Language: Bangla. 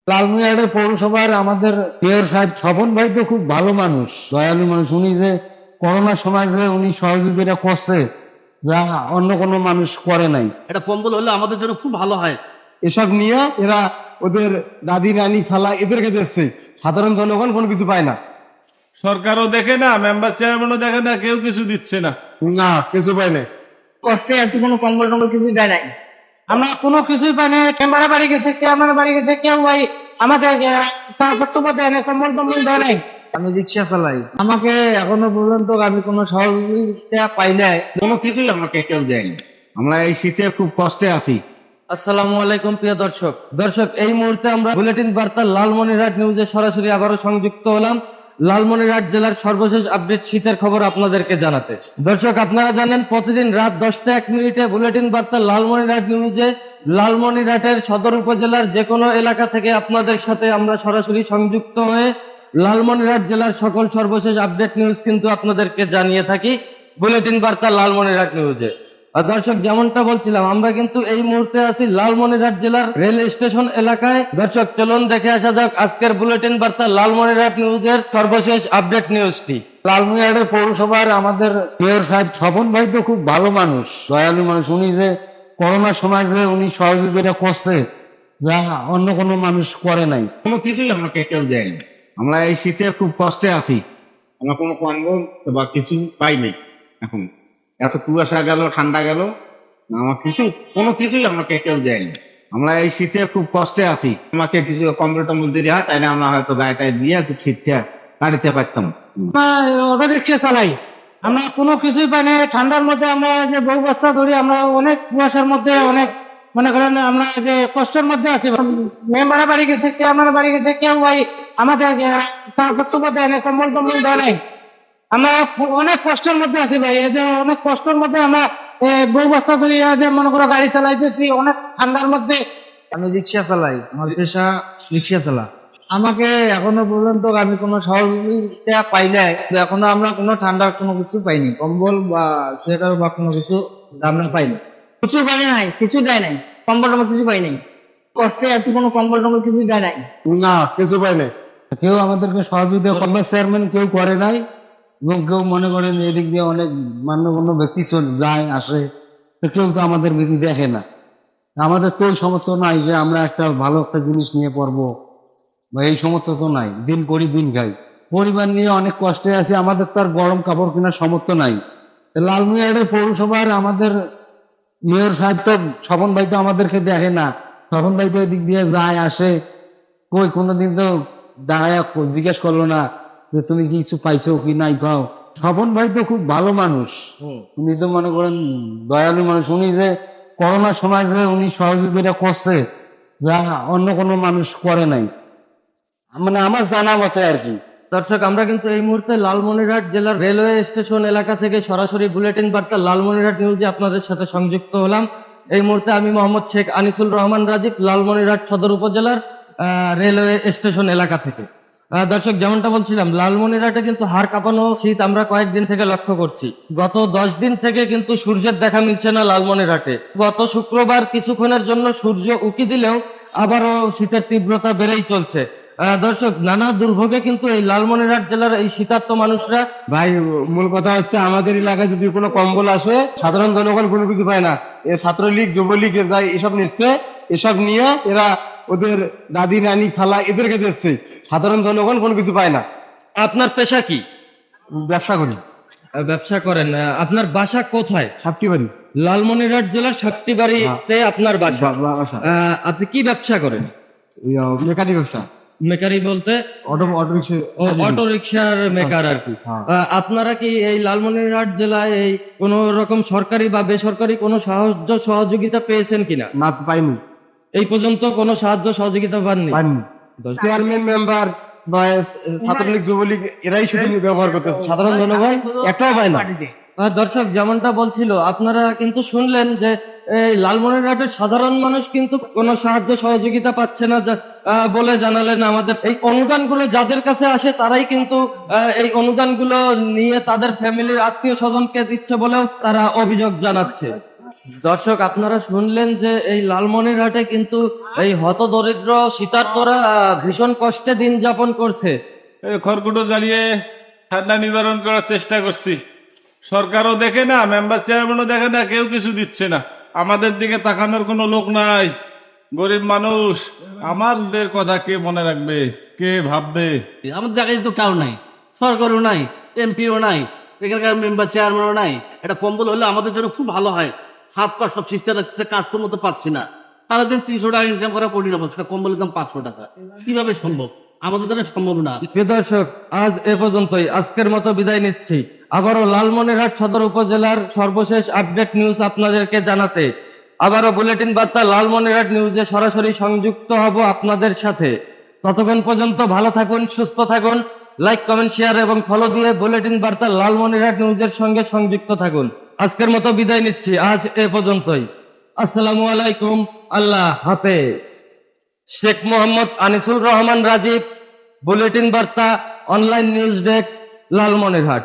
লালমিয়াটের পৌরসভার আমাদের মেয়র সাহেব স্বপন ভাই তো খুব ভালো মানুষ, দয়ালু মানুষ। উনি যে করোনার সময় যে উনি সহযোগিতা করছে, যা অন্য কোনো মানুষ করে নাই। এটা কম্বল হলে আমাদের জন্য খুব ভালো হয়। এসব নিয়ে এরা ওদের দাদি নানি খালা এদেরকে দিচ্ছে, সাধারণ জনগণ কোনো কিছু পায় না। সরকারও দেখে না, মেম্বার চেয়ারম্যানও দেখে না, কেউ কিছু দিচ্ছে না। না, কিছু পায় না। কষ্টে আছি, কোনো কম্বল টম্বল কিছুই দেয় নাই। আমরা কোনো কিছুই পাই না। মেম্বারে বাড়ি গেছে, চেয়ারম্যানের বাড়ি গেছে, কেউ ভাই আমাদের বক্তব্য দেয় না, কম্বল টম্বল দেয় নাই। আমি রিক্সা চালাই, আমাকে এখনো পর্যন্ত আমি কোনো সহযোগিতা পাই নাই। কোনো কিছুই আমাকে কেউ দেয়নি। আমরা এই শীতে খুব কষ্টে আছি। আসসালামু আলাইকুম প্রিয় দর্শক, এই মুহূর্তে আমরা বুলেটিন বার্তা লালমনিরহাট নিউজে সরাসরি আবারও সংযুক্ত হলাম লালমনিরহাট জেলার সর্বশেষ আপডেট শীতের খবর আপনাদেরকে জানাতে। দর্শক, আপনারা জানেন প্রতিদিন রাত 10টা 1 মিনিটে বুলেটিন বার্তা লালমনিরহাট নিউজে লালমনিরহাটের সদর উপজেলার যে কোনো এলাকা থেকে আপনাদের সাথে আমরা সরাসরি সংযুক্ত হয়ে লালমনিরহাট জেলার সকল সর্বশেষ আপডেট নিউজ কিন্তু আপনাদেরকে জানিয়ে থাকি বুলেটিন বার্তা লালমনিরহাট নিউজে। আর দর্শক, যেমনটা বলছিলাম, আমরা কিন্তু এই মুহূর্তে আছি লালমনিরহাট জেলার রেল স্টেশন এলাকায়। দর্শক, চলুন দেখে আসা যাক আজকের বুলেটিন বার্তা লালমনিরহাট নিউজের সর্বশেষ আপডেট নিউজটি। লালমিয়াটের পৌরসভার আমাদের মেয়র সাহেব স্বপন ভাই তো খুব ভালো মানুষ, দয়ালু মানুষ। উনি যে করোনার সময় যে উনি সহযোগিতা করছে, যা অন্য কোনো মানুষ করে নাই। কোনো কিছুই আমাকে কেউ দেয়নি। আমরা এই শীতে খুব কষ্টে আছি। আমরা কোনো কম্বল বা কিছু পাই নাই। এখন এত কুয়াশা গেল, ঠান্ডা গেল, আমার কোনো কিছুই আমাকে কেউ দেয়নি। আমরা এই শীতে খুব কষ্টে আছি। আমাকে কিছু কম্বল টম্বল দিয়ে হয়, তাই না আমরা হয়তো গাড়িটায় দিয়ে একটু শীতটা কাটিতে পারতাম। অটো রিক্সা চালাই, আমরা কোনো কিছুই পাই না। ঠান্ডার মধ্যে আমরা যে বহু বছর ধরে আমরা অনেক কুয়াশার মধ্যে, অনেক মনে করেন আমরা যে কষ্টের মধ্যে আছি। মেম্বারে বাড়ি গেছে, চেয়ারম্যানের বাড়ি গেছে, কেউ ভাই আমাদের বক্তব্য দেয় না, কম্বল টম্বল দেয় নাই। আমরা অনেক কষ্টের মধ্যে আছি ভাই। এই যে অনেক কষ্টের মধ্যে আমরা বহু বছর ধরে যে মনে করো গাড়ি চালাইতেছি অনেক ঠান্ডার মধ্যে। আমি রিক্সা চালাই, আমার পেশা রিক্সা চালা। আমাকে এখনো পর্যন্ত আমি কোনো সহযোগিতা পাই নাই। এখনো আমরা কোনো ঠান্ডার কোনো কিছু পাইনি, কম্বল বা সোয়েটার বা কোনো কিছু আমরা পাইনি। কিছু পাই নাই, কিছু দেয় নাই, কম্বল টম্বল কিছু পাই নাই। কষ্টে আছি, কোনো কম্বল টম্বল কিছু দেয় নাই। না, কিছু পাই নাই। কেউ আমাদেরকে সহযোগিতা করবে, চেয়ারম্যান কেউ করে নাই। এবং কেউ মনে করেন এদিক দিয়ে অনেক মান্যগণ্য ব্যক্তি যায় আসে, তো কেউ তো আমাদের বিধি দেখে না। আমাদের তো ওই সমর্থ নাই যে আমরা একটা ভালো একটা জিনিস নিয়ে পড়বো, বা এই সমর্থ তো নাই। দিন করি দিন খাই, পরিবার নিয়ে অনেক কষ্টে আছে। আমাদের তো আর গরম কাপড় কেনার সমর্থ নাই। লালমিয়াটের পৌরসভার আমাদের মেয়র সাহেব তো স্বপন ভাই তো আমাদেরকে দেখে না। স্বপন ভাই তো এদিক দিয়ে যায় আসে, কই কোনোদিন তো দাঁড়ায় জিজ্ঞেস করলো না যে তুমি কি কিছু পাইছো কি নাই পাও। স্বপন ভাই তো খুব ভালো মানুষ, উনি তো মনে করেন দয়ালু মানুষ। উনি যে করোনার সময় যে উনি সহযোগিতা করছে, যা অন্য কোনো মানুষ করে নাই, মানে আমার জানা মতে আর কি। দর্শক, আমরা কিন্তু এই মুহূর্তে লালমনিরহাট জেলার রেলওয়ে স্টেশন এলাকা থেকে সরাসরি বুলেটিন বার্তা লালমনিরহাট নিউজে আপনাদের সাথে সংযুক্ত হলাম। এই মুহূর্তে আমি মোহাম্মদ শেখ আনিসুল রহমান রাজীব, লালমনিরহাট সদর উপজেলার রেলওয়ে স্টেশন এলাকা থেকে। দর্শক, যেমনটা বলছিলাম, লালমনিরহাটে কিন্তু হাড় কাঁপানো শীত আমরা কয়েকদিন থেকে লক্ষ্য করছি। গত 10 দিন থেকে কিন্তু সূর্যের দেখা মিলছে না লালমনিরহাটে। গত শুক্রবার কিছুক্ষণের জন্য সূর্য উকি দিলেও আবারও শীতের তীব্রতা বেড়েই চলছে। দর্শক, নানা দুর্ভোগে কিন্তু এই লালমনিরহাট জেলার এই শীতার্ত মানুষরা। ভাই, মূল কথা হচ্ছে আমাদের এলাকায় যদি কোনো কম্বল আসে, সাধারণ জনগণ কোনো কিছু পায় না। এ ছাত্রলীগ যুবলীগ যাই এসব নিচ্ছে, এসব নিয়ে এরা ওদের দাদি নানি খালা এদেরকে দিচ্ছে, সাধারণ জনগণ কোনো কিছু পায় না। আপনার পেশা কি? ব্যবসা করি। ব্যবসা করেন। আপনার বাসা কোথায়? সাপটি বাড়ি। লালমনিরহাট জেলার সাপটিবাড়িতে আপনার বাসা। আপনি কি ব্যবসা করেন? মেকানিক ব্যবসা। মেকারি বলতে অটো রিক্সার মেকার আর কি। আপনারা কি এই লালমনিরহাট জেলায় এই কোন রকম সরকারি বা বেসরকারি কোনো সাহায্য সহযোগিতা পেয়েছেন কিনা? না, পাইনি। এই পর্যন্ত কোনো সাহায্য সহযোগিতা পাননি? চেয়ারম্যান মেম্বার বা ছাত্রলীগ যুবলীগ এরাই শুধু ব্যবহার করতেছে, সাধারণ জনগণ একটাও পায় না। দর্শক, যেমনটা বলছিল, আপনারা কিন্তু শুনলেন যে এই লালমনিরহাটের সাধারণ মানুষ কিন্তু কোনো সাহায্য সহযোগিতা পাচ্ছে না বলে জানালেন আমাদের। এই অনুদানগুলো যাদের কাছে আসে তারাই কিন্তু এই অনুদানগুলো নিয়ে তাদের ফ্যামিলির আত্মীয় স্বজনকে দিচ্ছে বলেও তারা অভিযোগ জানাচ্ছে। দর্শক আপনারা শুনলেন যে এই লালমনিরহাটে কিন্তু এই হতদরিদ্র শীতার্তরা ভীষণ কষ্টে দিন যাপন করছে। এই খড়কুটো জ্বালিয়ে ঠান্ডা নিবারণ করার চেষ্টা করছি। সরকারও দেখে না, মেম্বার চেয়ারম্যানও দেখে না, কেউ কিছু দিচ্ছে না। আমাদের দিকে তাকানোর কোনো লোক নাই। গরিব মানুষ, আমাদের কথা কে মনে রাখবে, কে ভাববে? আমাদের জায়গায় তো কেউ নাই, সরকারও নাই, এমপিও নাই, এখানকার মেম্বার চেয়ারম্যানও নাই। একটা কম্বল হলে আমাদের জন্য খুব ভালো হয়। হাত পা সব সিস্টেম রাখছে, কাজকর্ম তো পাচ্ছি না। সারাদিন 300 টাকা ইনকাম করা কঠিন অবস্থা, সেটা কম্বলের দাম 500 টাকা। কিভাবে সম্ভব? আমাদের দ্বারা সম্ভব না। প্রিয় দর্শক, আজ এ পর্যন্তই। আজকের মতো বিদায় নিচ্ছি। আবারও লালমনিরহাট সদর উপজেলার সর্বশেষ আপডেট নিউজ আপনাদেরকে জানাতে আবারও বুলেটিন বার্তা লালমনিরহাট নিউজে সরাসরি সংযুক্ত হব আপনাদের সাথে। ততক্ষণ পর্যন্ত ভালো থাকুন, সুস্থ থাকুন। লাইক, কমেন্ট, শেয়ার এবং ফলো দিয়ে বুলেটিন বার্তা লালমনিরহাট নিউজের সঙ্গে সংযুক্ত থাকুন। আজকের মতো বিদায় নিচ্ছি। আজ এ পর্যন্তই। আসসালামু আলাইকুম, আল্লাহ হাফেজ। শেখ মোহাম্মদ আনিসুর রহমান রাজীব, বুলেটিন বার্তা অনলাইন নিউজ ডেস্ক, লালমনিরহাট।